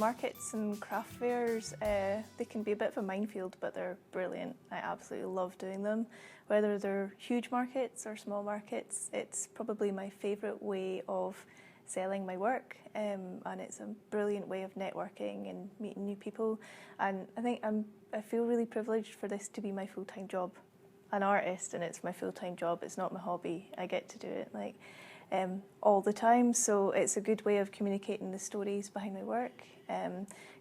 Markets and craft fairs, they can be a bit of a minefield, but they're brilliant. I absolutely love doing them. Whether they're huge markets or small markets, it's probably my favourite way of selling my work, and it's a brilliant way of networking and meeting new people. And I think I feel really privileged for this to be my full-time job. An artist, and it's my full-time job. It's not my hobby. I get to do it all the time, so it's a good way of communicating the stories behind my work.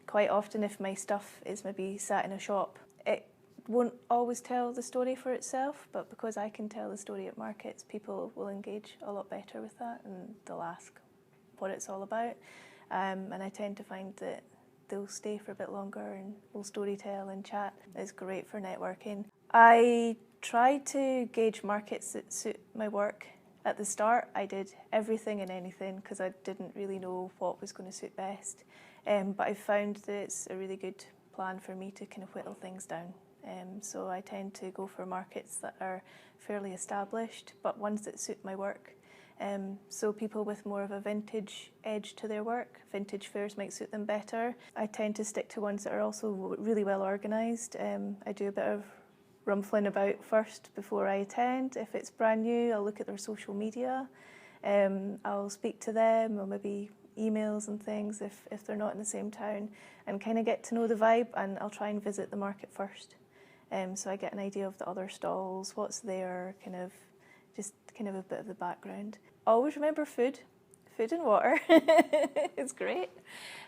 Quite often, if my stuff is maybe sat in a shop, it won't always tell the story for itself, but because I can tell the story at markets, people will engage a lot better with that, and they'll ask what it's all about. And I tend to find that they'll stay for a bit longer and we'll story tell and chat. It's great for networking. I try to gauge markets that suit my work. At the start, I did everything and anything because I didn't really know what was going to suit best. But I found that it's a really good plan for me to kind of whittle things down. So I tend to go for markets that are fairly established, but ones that suit my work. So people with more of a vintage edge to their work, vintage fairs might suit them better. I tend to stick to ones that are also really well organised. I do a bit of rumpling about first before I attend. If it's brand new, I'll look at their social media. I'll speak to them, or maybe emails and things if they're not in the same town, and kind of get to know the vibe, and I'll try and visit the market first. So I get an idea of the other stalls, what's there, just a bit of the background. Always remember food and water. It's great.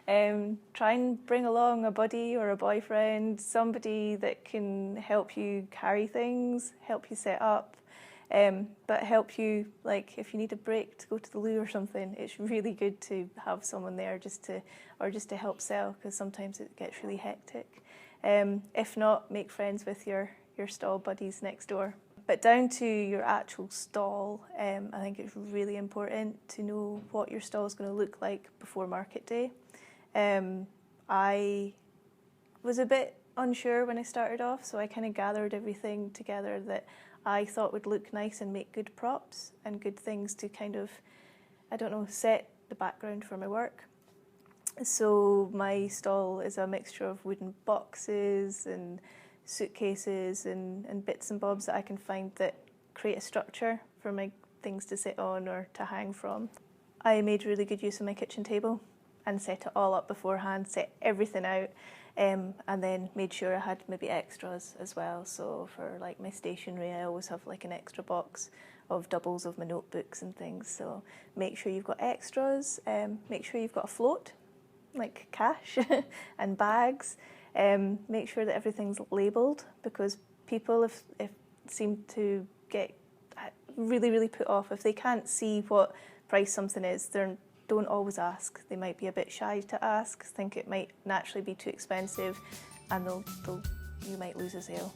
Try and bring along a buddy or a boyfriend, somebody that can help you carry things, help you set up, but help you, like if you need a break to go to the loo or something, it's really good to have someone there just to help sell, because sometimes it gets really hectic. If not, make friends with your stall buddies next door. But down to your actual stall, I think it's really important to know what your stall is going to look like before market day. I was a bit unsure when I started off, so I kind of gathered everything together that I thought would look nice and make good props and good things to set the background for my work. So my stall is a mixture of wooden boxes and suitcases and bits and bobs that I can find that create a structure for my things to sit on or to hang from. I made really good use of my kitchen table and set it all up beforehand, set everything out, and then made sure I had maybe extras as well. So for like my stationery, I always have like an extra box of doubles of my notebooks and things. So make sure you've got extras, make sure you've got a float, like cash and bags. Make sure that everything's labelled, because people seem to get really, really put off if they can't see what price something is. They don't always ask. They might be a bit shy to ask, think it might naturally be too expensive, and you might lose a sale.